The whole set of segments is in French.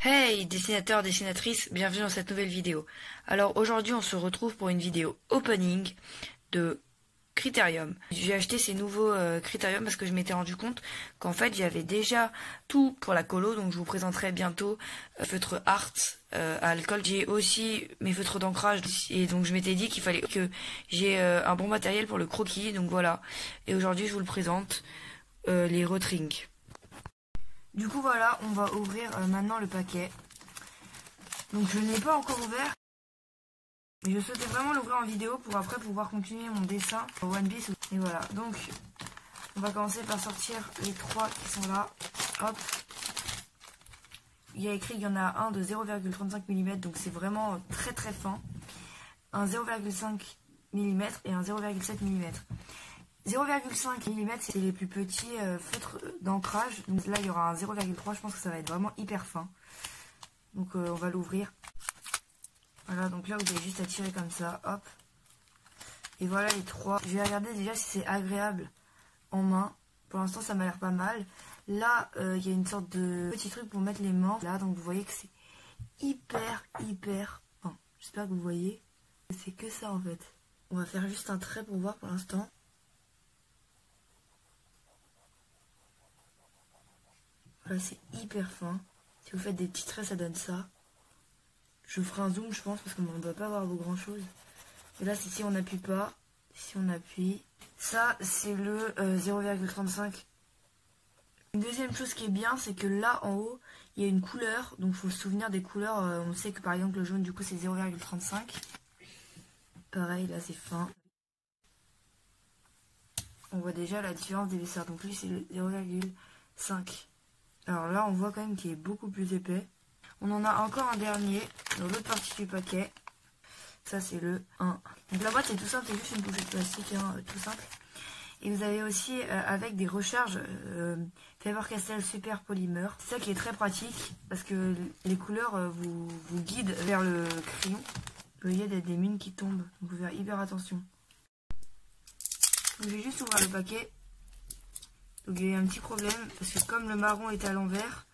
Hey dessinateurs, dessinatrices, bienvenue dans cette nouvelle vidéo. Alors aujourd'hui on se retrouve pour une vidéo opening de Criterium. J'ai acheté ces nouveaux Criterium parce que je m'étais rendu compte qu'en fait j'avais déjà tout pour la colo, donc je vous présenterai bientôt feutre art à alcool. J'ai aussi mes feutres d'ancrage et donc je m'étais dit qu'il fallait que j'ai un bon matériel pour le croquis, donc voilà. Et aujourd'hui je vous le présente, les Rotring. Du coup voilà, on va ouvrir maintenant le paquet. Donc je ne l'ai pas encore ouvert, mais je souhaitais vraiment l'ouvrir en vidéo pour après pouvoir continuer mon dessin au One Piece. Et voilà, donc on va commencer par sortir les trois qui sont là. Hop. Il y a écrit qu'il y en a un de 0,35 mm, donc c'est vraiment très très fin. Un 0,5 mm et un 0,7 mm. 0,5 mm c'est les plus petits feutres d'ancrage. Donc là il y aura un 0,3, je pense que ça va être vraiment hyper fin. Donc on va l'ouvrir. Voilà, donc là vous avez juste à tirer comme ça, hop. Et voilà les trois. Je vais regarder déjà si c'est agréable en main. Pour l'instant ça m'a l'air pas mal. Là il y a une sorte de petit truc pour mettre les mains. Là donc vous voyez que c'est hyper fin. J'espère que vous voyez. C'est que ça en fait. On va faire juste un trait pour voir pour l'instant. Voilà, c'est hyper fin. Si vous faites des petits traits, ça donne ça. Je ferai un zoom, je pense, parce qu'on ne doit pas avoir grand chose. Et là, si on n'appuie pas, si on appuie, ça, c'est le 0,35. Une deuxième chose qui est bien, c'est que là, en haut, il y a une couleur. Donc, il faut se souvenir des couleurs. On sait que, par exemple, le jaune, du coup, c'est 0,35. Pareil, là, c'est fin. On voit déjà la différence d'épaisseur. Donc, lui, c'est le 0,5. Alors là, on voit quand même qu'il est beaucoup plus épais. On en a encore un dernier dans l'autre partie du paquet. Ça, c'est le 1. Donc la boîte, c'est tout simple, c'est juste une pochette plastique, hein, tout simple. Et vous avez aussi avec des recharges Faber-Castell Super Polymer. C'est ça qui est très pratique parce que les couleurs vous guident vers le crayon. Vous voyez, il y a des mines qui tombent, donc vous faut faire hyper attention. Donc, je vais juste ouvrir le paquet. Donc il y a eu un petit problème parce que comme le marron est à l'envers,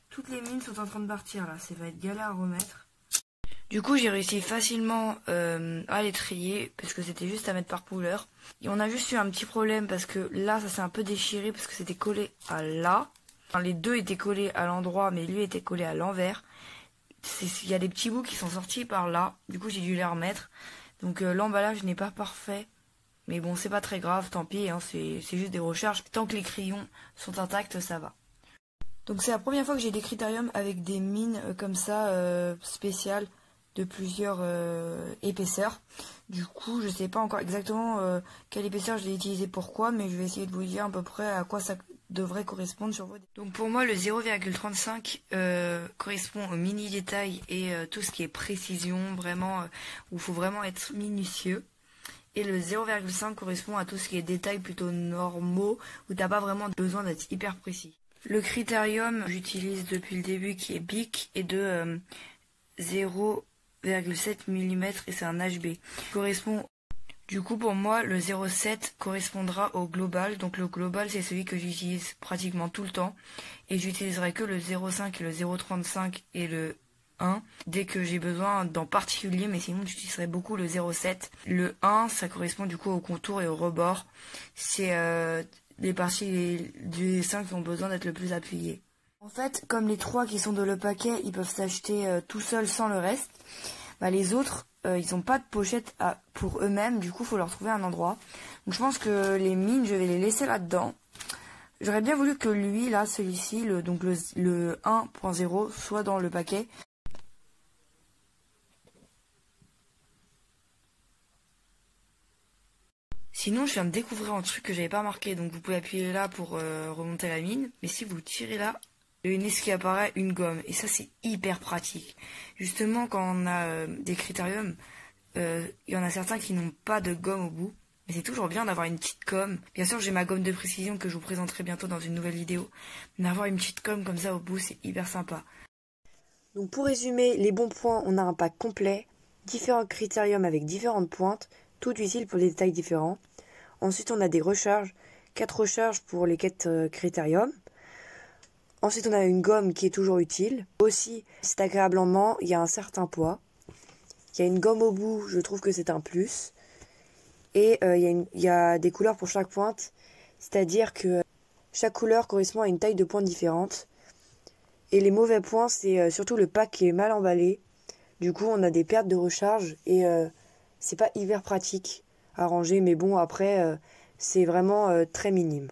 toutes les mines sont en train de partir là, ça va être galère à remettre. Du coup j'ai réussi facilement à les trier parce que c'était juste à mettre par couleur. Et on a juste eu un petit problème parce que là ça s'est un peu déchiré parce que c'était collé à là. Enfin, les deux étaient collés à l'endroit mais lui était collé à l'envers. Il y a des petits bouts qui sont sortis par là, du coup j'ai dû les remettre. Donc l'emballage n'est pas parfait. Mais bon, c'est pas très grave, tant pis, hein, c'est juste des recharges. Tant que les crayons sont intacts, ça va. Donc c'est la première fois que j'ai des Criterium avec des mines comme ça, spéciales, de plusieurs épaisseurs. Du coup, je sais pas encore exactement quelle épaisseur je vais utiliser pourquoi, mais je vais essayer de vous dire à peu près à quoi ça devrait correspondre sur vos détails. Donc pour moi, le 0,35 correspond aux mini détails et tout ce qui est précision, vraiment, où il faut vraiment être minutieux. Et le 0,5 correspond à tout ce qui est détails plutôt normaux, où t'as pas vraiment besoin d'être hyper précis. Le Criterium, j'utilise depuis le début, qui est Bic, et de 0,7 mm, et c'est un HB. Correspond. Du coup, pour moi, le 0,7 correspondra au global. Donc le global, c'est celui que j'utilise pratiquement tout le temps. Et j'utiliserai que le 0,5 et le 0,35 et le 1 dès que j'ai besoin d'en particulier, mais sinon j'utiliserai beaucoup le 0,7. Le 1 ça correspond du coup au contour et au rebord. C'est les parties du dessin qui ont besoin d'être le plus appuyées. En fait, comme les trois qui sont dans le paquet, ils peuvent s'acheter tout seuls sans le reste, bah, les autres ils n'ont pas de pochette pour eux-mêmes, du coup il faut leur trouver un endroit. Donc je pense que les mines je vais les laisser là-dedans. J'aurais bien voulu que lui là, celui-ci, donc le 1.0 soit dans le paquet. Sinon, je viens de découvrir un truc que j'avais pas marqué, donc vous pouvez appuyer là pour remonter la mine, mais si vous tirez là, il y a une qui apparaît, une gomme, et ça c'est hyper pratique. Justement, quand on a des Criterium, il y en a certains qui n'ont pas de gomme au bout, mais c'est toujours bien d'avoir une petite gomme. Bien sûr, j'ai ma gomme de précision que je vous présenterai bientôt dans une nouvelle vidéo, mais d'avoir une petite gomme comme ça au bout, c'est hyper sympa. Donc pour résumer, les bons points, on a un pack complet, différents Criterium avec différentes pointes, tout utile pour des détails différents. Ensuite, on a des recharges, 4 recharges pour les quêtes Criterium. Ensuite, on a une gomme qui est toujours utile. Aussi, c'est agréable en main, il y a un certain poids. Il y a une gomme au bout, je trouve que c'est un plus. Et il y a des couleurs pour chaque pointe, c'est-à-dire que chaque couleur correspond à une taille de pointe différente. Et les mauvais points, c'est surtout le pack qui est mal emballé. Du coup, on a des pertes de recharge et c'est pas hyper pratique à ranger. Mais bon, après, c'est vraiment très minime.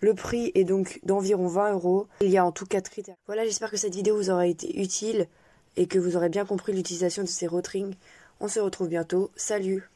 Le prix est donc d'environ 20 €. Il y a en tout 4 critères. Voilà, j'espère que cette vidéo vous aura été utile et que vous aurez bien compris l'utilisation de ces Rotring. On se retrouve bientôt. Salut!